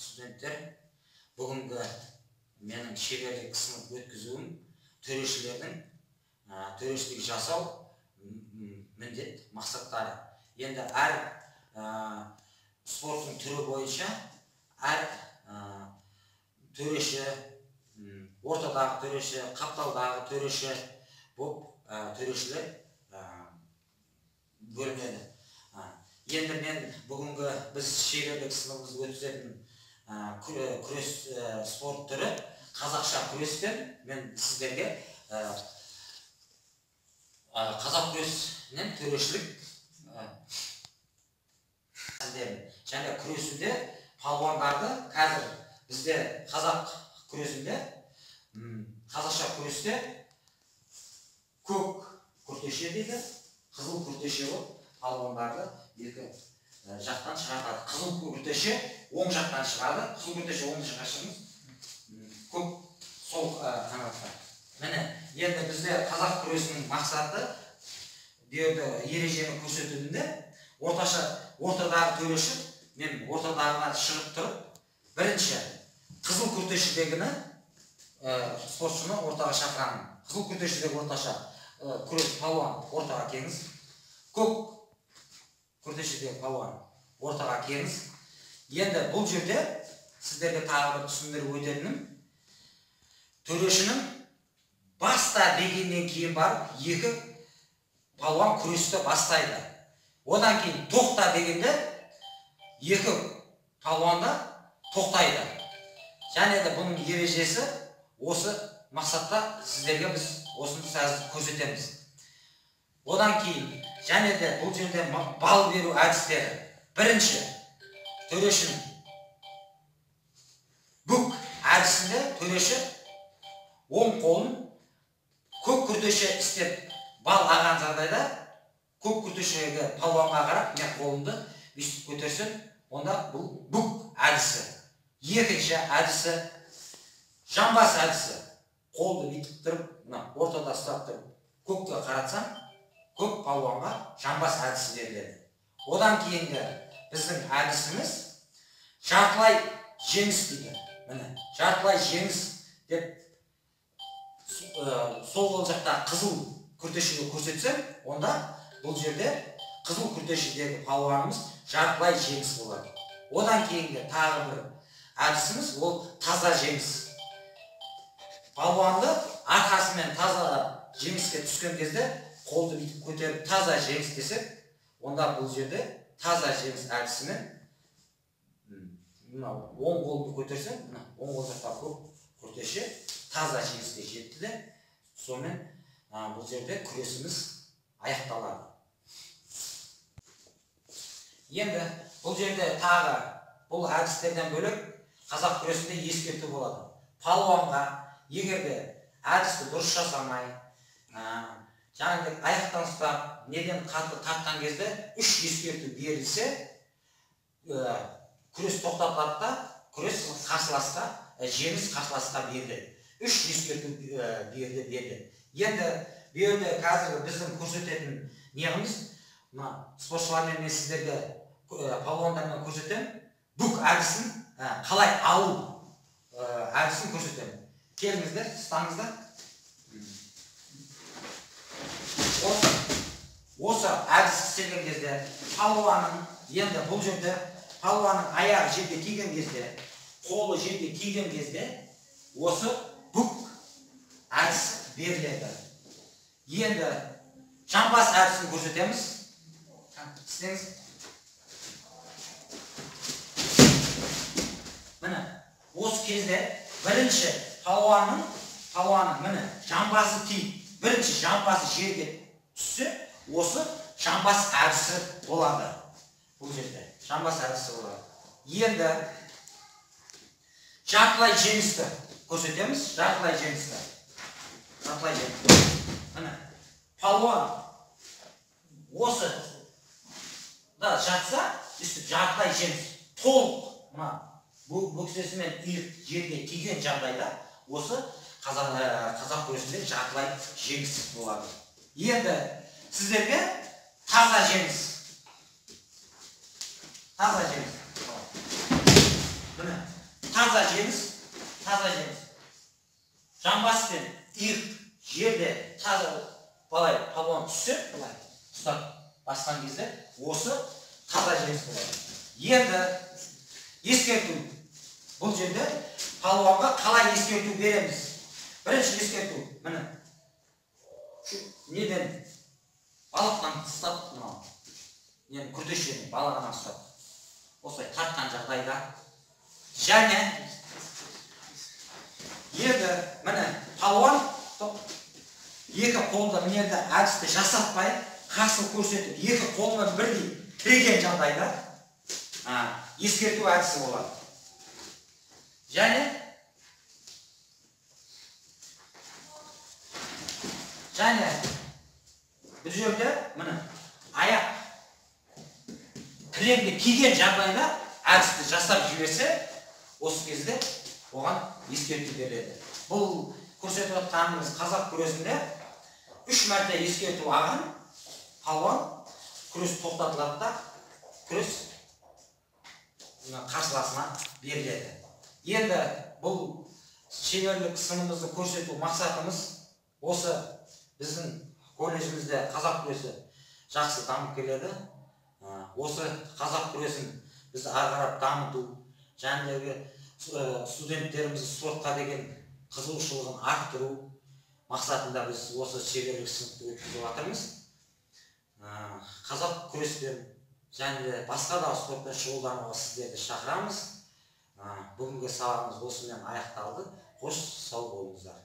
студенттер, бүгінгі менің шеберлік сынып өткізуім төрешілердің төрешілік жасау міндет мақсаттары. Енді әр спорттың түрі бойынша әр төреші, ортадағы төреші, қапталдағы төреші болып төрешілер бөлінеді. Енді мен бүгінгі біз шеберлік сыныбымызды өткізетін күрес спорт түрі қазақша күрестен мен сіздерге қазақ күресінен төрешілік және күресуде палуандарды қазір бізде қазақ күресінде қазақша күресте көк күртеше дейді, қызыл күртеше болып палуандарды екі жақтан шығарады. Қызыл күртеше оң жақтан шығады, қызыл күртеше оң жаққа шығыңыз, көк сол қанатта. Міне, енді бізде қазақ күресінің мақсаты ережені көрсетуінде ортадағы төреші, мен ортадағына шығып тұрып, бірінші қызыл күртешедегіні спортшыны ортаға шақырамын. Қызыл күртешедегі орташа күрес палуан ортаға келіңіз. Көк күртешедегі палуан ортаға келіңіз. Енді бұл жерде сіздерге тағы бір түсіндіріп өтетінім, төрешінің баста дегеннен кейін барып екі палуан күресті бастайды. Одан кейін тоқта дегенде екі палуан да тоқтайды. Және де бұның ережесі осы мақсатта сіздерге біз осыны көрсетеміз. Одан кейін және де бұл жерде бал беру әдістері. Бірінші, төрешінің бүк әдісінде төреші оң қолын көк күртеше істеп бал аған жағдайда көк күртешеге палуанға қарап, мен қолымды бүйтіп көтерсем, онда бұл бүк әдісі. Екінші әдісі жамбас әдісі. Қолды бүйтіп тұрып, ортада ұстап тұрып, көкке қаратсам, көк палуанға жамбас әдісі беріледі. Одан кейінгі біздің әдісіміз жартылай жеңіс дейді. Міне, жартылай жеңіс деп сол қол жақта қызыл күртешеге көрсетсем, онда бұл жерде қызыл күртешедегі палуанымыз жартылай жеңіс болады. Одан кейінгі тағы бір әдісіміз ол таза жеңіс. Палуанды арқасымен таза жеңіске түскен кезде қолды бүйтіп көтеріп таза жеңіс десек, онда бұл жерде таза жеңіс әдісімен оң қолды көтерсем, оң қол жақта көк күртеше таза жеңіске жетті де, сонымен бұл жерде күресіміз аяқталады. Енді бұл жерде тағы бұл әдістерден бөлек қазақ күресінде ескерту болады. Палуанға егерде әдісті дұрыс жасамай, жаңағыдай аяқтан ұстап, неден қатты тартқан кезде үш ескерту берілсе, күрес тоқтатылады да, күрес қарсыласқа, жеңіс қарсыласқа берді. Үш ескерту берді. Енді берді қазіргі біздің көрсететін неғымыз, спортшылармен мен сіздерге палуандармен көрсетем, бүк әдісін қалай алу әдісін көрсетем. Келіңіздер, ұстаңыздар. Осы әдіс істелген кезде палуанның, енді бұл жерде палуанның аяғы жерге тиген кезде, қолы жерге тиген кезде, осы бүк әдіс беріледі. Енді жамбас әдісін көрсетеміз. Істеңіз. Міне, осы кезде бірінші палуанның міне жамбасы тиіп, бірінші жамбасы жерге түссе, осы жамбас әдісі болады. Бұл жерде жамбас әдісі болады. Енді жартылай жеңісті көрсетеміз. Жартылай жеңісті. Міне, палуан осы да жатса, үсті жартылай жеңіс. Толық бөксесімен иық жерге тиген жағдайда осы қазақ күресінде жартылай жеңіс болады. Енді сіздерге таза жеңіс. Міне, таза жеміс. Жамбаспен иық жерде таза былай палуан түссе, былай ұстап басқан кезде осы таза жеміс болады. Енді ескерту. Бұл жерде палуанға қалай ескерту береміз? Бірінші ескерту, міне. Неден балықтан ұстап, мынау. Нені күртешені балығынан ұстап. Осылай тартқан жағдайда. Және енді міне палуан екі қолда мінерді әдісті жасатпай, қарсылық көрсетіп, екі қолмен бірдей тіреген жағдайда ескерту әдісі болады. Және бұл жерде міне аяқ кілемді киген жағдайда әдісті жасап жіберсе, осы кезде оған ескерту береді. Бұл көрсетіп отқанымыз қазақ күресінде 3 мәрте ескерту алған палуан күрес тоқтатылады да күрес қарсыласына беріледі. Енді бұл шеберлік сынымызды көрсету мақсатымыз осы біздің колледжімізде қазақ күресі жақсы дамып келеді. Осы қазақ күресін біз ары қарап дамыту, және студенттерімізді спортқа деген қызығушылығын арттыру мақсатында біз осы шеберлік сыныпты өткізіп жатырмыз. Қазақ күреспен және басқа да спортпен шұғылдануға сіздерді шақырамыз. Бүгінгі сабағымыз осымен аяқталды. Қош сау болыңыздар.